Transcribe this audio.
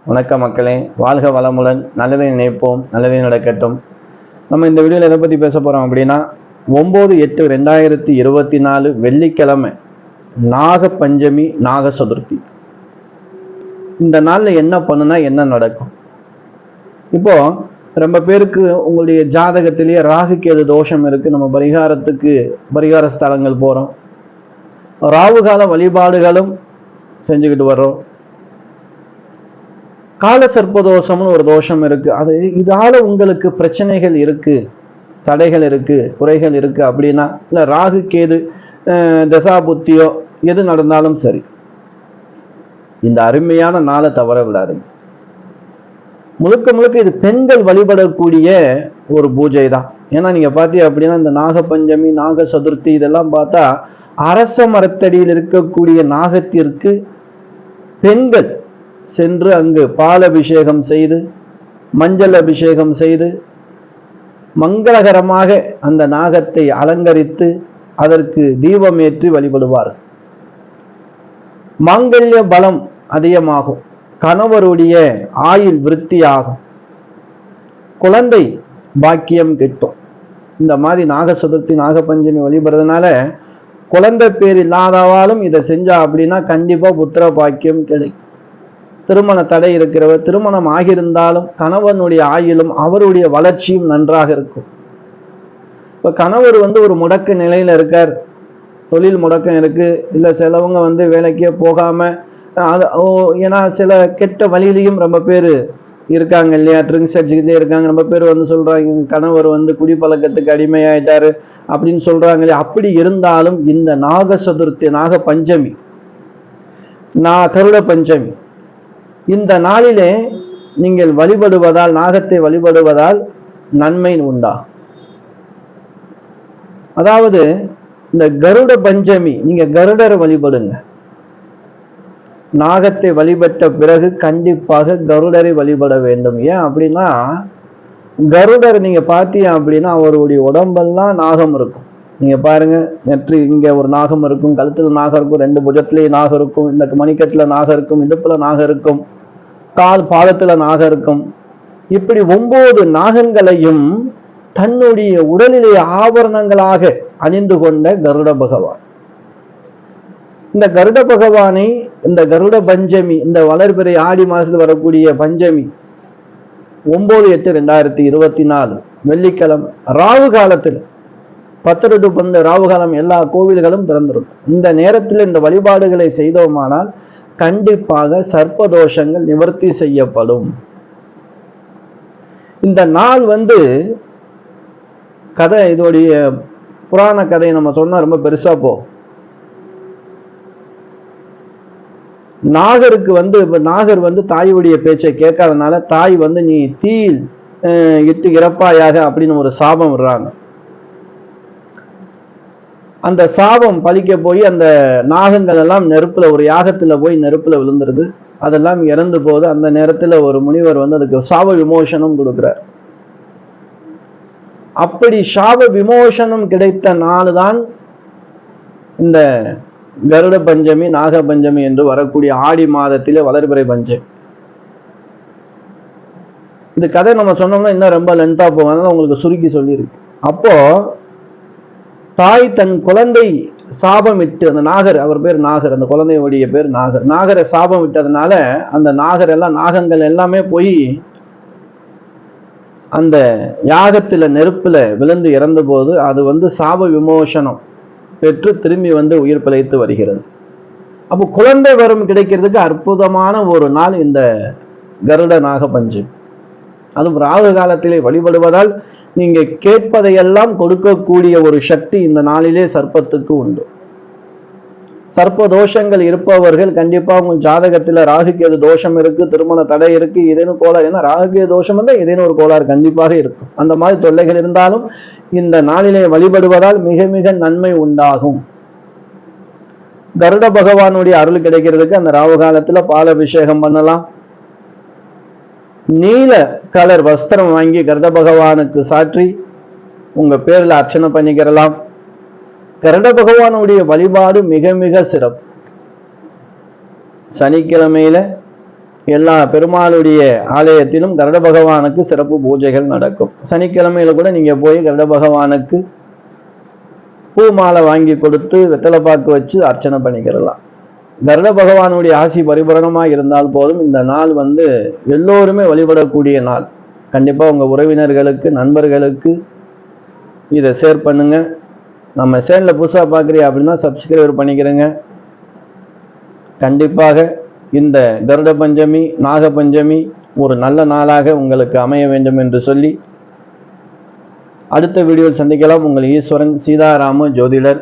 வணக்கம் மக்களே, வாழ்க வளமுடன். நல்லதை நினைப்போம், நல்லதை நடக்கட்டும். நம்ம இந்த வீடியோவில் எதை பற்றி பேச போகிறோம் அப்படின்னா 9/8/2024 வெள்ளிக்கிழமை நாக பஞ்சமி, நாக சதுர்த்தி. இந்த நாளில் என்ன பண்ணுனா என்ன நடக்கும்? இப்போ ரொம்ப பேருக்கு உங்களுடைய ஜாதகத்திலேயே ராகு கேது தோஷம் இருக்குது. நம்ம பரிகார ஸ்தலங்கள் போகிறோம், ராகுகால வழிபாடுகளும் செஞ்சுக்கிட்டு வர்றோம். கால சர்ப்பதோஷம்னு ஒரு தோஷம் இருக்கு. இதால உங்களுக்கு பிரச்சனைகள் இருக்கு, தடைகள் இருக்கு, குறைகள் இருக்கு அப்படின்னா, இல்ல ராகு கேது தசா புத்தியோ எது நடந்தாலும் சரி, இந்த அருமையான நாளை தவற விடாதுங்க. முழுக்க முழுக்க இது பெண்கள் வழிபடக்கூடிய ஒரு பூஜை தான். ஏன்னா நீங்க பார்த்தீங்க அப்படின்னா இந்த நாக பஞ்சமி, நாக சதுர்த்தி இதெல்லாம் பார்த்தா அரச மரத்தடியில் இருக்கக்கூடிய நாகத்திற்கு பெண்கள் சென்று அங்கு பால் அபிஷேகம் செய்து, மஞ்சள் அபிஷேகம் செய்து, மங்களகரமாக அந்த நாகத்தை அலங்கரித்து அதற்கு தீபமேற்றி வழிபடுவார். மாங்கல்ய பலம் அதிகமாகும், கணவருடைய ஆயுள் விருத்தியாகும், குழந்தை பாக்கியம் கிட்டும். இந்த மாதிரி நாக சதுர்த்தி, நாக பஞ்சமி வழிபடுறதுனால குழந்தை பேர் இல்லாதவாலும் இதை செஞ்சா அப்படின்னா கண்டிப்பா புத்திர பாக்கியம் கிடைக்கும். திருமண தடை இருக்கிறவர் திருமணம் ஆகியிருந்தாலும் கணவனுடைய ஆயுளும் அவருடைய வளர்ச்சியும் நன்றாக இருக்கும். இப்ப கணவர் ஒரு முடக்க நிலையில இருக்கார், தொழில் முடக்கம் இருக்கு, இல்ல சிலவங்க வேலைக்கே போகாம ஏன்னா சில கெட்ட வழியிலையும் ரொம்ப பேர் இருக்காங்க இல்லையா, ட்ரிங்க்ஸ் அடிச்சுக்கிட்டே இருக்காங்க. ரொம்ப பேர் சொல்றாங்க கணவர் குடிப்பழக்கத்துக்கு அடிமையாயிட்டாரு அப்படின்னு சொல்றாங்க இல்லையா. அப்படி இருந்தாலும் இந்த நாக சதுர்த்தி, நாக பஞ்சமி, கருட பஞ்சமி, இந்த நாளிலே நீங்கள் வழிபடுவதால், நாகத்தை வழிபடுவதால் நன்மை உண்டா. அதாவது இந்த கருட பஞ்சமி நீங்க கருடரை வழிபடுங்க. நாகத்தை வழிபட்ட பிறகு கண்டிப்பாக கருடரை வழிபட வேண்டும். ஏன் அப்படின்னா கருடர் நீங்க பார்த்தீங்க அப்படின்னா அவருடைய உடம்பெல்லாம் நாகம் இருக்கும். நீங்க பாருங்க, நெற்றி இங்க ஒரு நாகம் இருக்கும், கழுத்துல நாகம் இருக்கும், 2 புஜத்திலேயே நாகம் இருக்கும், இந்த மணிக்கட்டுல நாகம் இருக்கும், இடுப்புல நாகம் இருக்கும், கால் பாதத்துல நாகம் இருக்கும். இப்படி 9 நாகங்களையும் தன்னுடைய உடலிலே ஆபரணங்களாக அணிந்து கொண்ட கருட பகவான். இந்த கருட பகவானை இந்த கருட பஞ்சமி, இந்த வளர்பிறை ஆடி மாதத்தில் வரக்கூடிய பஞ்சமி 9/8/2024 வெள்ளிக்கிழமை ராகு காலத்தில் 10 to 12 ராகு காலம் எல்லா கோவில்களும் திறந்திருக்கும். இந்த நேரத்தில் இந்த வழிபாடுகளை செய்தோமானால் கண்டிப்பாக சர்ப்பதோஷங்கள் நிவர்த்தி செய்யப்படும். இந்த நாள் கதை, இதோடைய புராண கதை நம்ம சொன்னா ரொம்ப பெருசா போகும். நாகருக்கு நாகர் தாயுடைய பேச்சை கேட்காதனால தாய் நீ தீயில் இட்டு இறப்பாயாக அப்படின்னு ஒரு சாபம் விடுறாங்க. அந்த சாபம் பலிக்க போய் அந்த நாகங்கள் எல்லாம் நெருப்புல, ஒரு யாகத்துல போய் நெருப்புல விழுந்துருது. அதெல்லாம் இறந்து போது அந்த நேரத்துல ஒரு முனிவர் அதுக்கு சாப விமோசனம் கொடுக்கிறார். அப்படி சாப விமோசனம் கிடைத்த நாள் தான் இந்த கருட பஞ்சமி, நாக பஞ்சமி என்று வரக்கூடிய ஆடி மாதத்திலே வளர்பிறை பஞ்சமி. இந்த கதை நம்ம சொன்னோம்னா இன்னும் ரொம்ப லென்த்தா போகும், அதனால உங்களுக்கு சுருக்கி சொல்லியிருக்கு. அப்போ தாய் தன் குழந்தை சாபமிட்டு, அந்த நாகர், அவர் பேர் நாகர், அந்த குழந்தையுடைய பேர் நாகர், நாகரை சாபம் விட்டதுனால அந்த நாகங்கள் எல்லாமே போய் அந்த யாகத்துல நெருப்புல விழுந்து இறந்த போது அது சாப விமோசனம் பெற்று திரும்பி உயிர் பிழைத்து வருகிறது. அப்போ குழந்தை வரம் கிடைக்கிறதுக்கு அற்புதமான ஒரு நாள் இந்த கருட நாக பஞ்சமி. அதுவும் ராகு காலத்திலே வழிபடுவதால் நீங்க கேட்பதையெல்லாம் கொடுக்கக்கூடிய ஒரு சக்தி இந்த நாளிலே சர்ப்பத்துக்கு உண்டு. சர்ப்ப தோஷங்கள் இருப்பவர்கள் கண்டிப்பா உங்கள் ஜாதகத்துல ராகுகேது தோஷம் இருக்கு, திருமண தடை இருக்கு, ஏதேனும் கோளாறு, ஏன்னா ராகுகேது தோஷம் ஏதேனும் ஒரு கோளாறு கண்டிப்பாக இருக்கும். அந்த மாதிரி தொல்லைகள் இருந்தாலும் இந்த நாளிலே வழிபடுவதால் மிக மிக நன்மை உண்டாகும். கருட பகவானுடைய அருள் கிடைக்கிறதுக்கு அந்த ராகு காலத்துல பால் அபிஷேகம் பண்ணலாம். நீல கலர் வஸ்திரம் வாங்கி கருட பகவானுக்கு சாற்றி உங்க பேர்ல அர்ச்சனை பண்ணிக்கிறலாம். கருட பகவானுடைய வழிபாடு மிக மிக சிறப்பு. சனிக்கிழமையில எல்லா பெருமாளுடைய ஆலயத்திலும் கருட பகவானுக்கு சிறப்பு பூஜைகள் நடக்கும். சனிக்கிழமையில கூட நீங்க போய் கருட பகவானுக்கு பூ மாலை வாங்கி கொடுத்து வெத்தலை பாக்கு வச்சு அர்ச்சனை பண்ணிக்கிறலாம். கருட பகவானுடைய ஆசி பரிபூரணமா இருந்தால் போதும். இந்த நாள் எல்லோருமே வழிபடக்கூடிய நாள். கண்டிப்பா உங்க உறவினர்களுக்கு, நண்பர்களுக்கு இதை ஷேர் பண்ணுங்க. நம்ம சேனலை புதுசாக பார்க்குறீங்க அப்படின்னா சப்ஸ்கிரைபர் பண்ணிக்கிறேங்க. கண்டிப்பாக இந்த கருட பஞ்சமி, நாக பஞ்சமி ஒரு நல்ல நாளாக உங்களுக்கு அமைய வேண்டும் என்று சொல்லி அடுத்த வீடியோவில் சந்திக்கலாம். உங்கள் ஈஸ்வரன் சீதாராம ஜோதிடர்.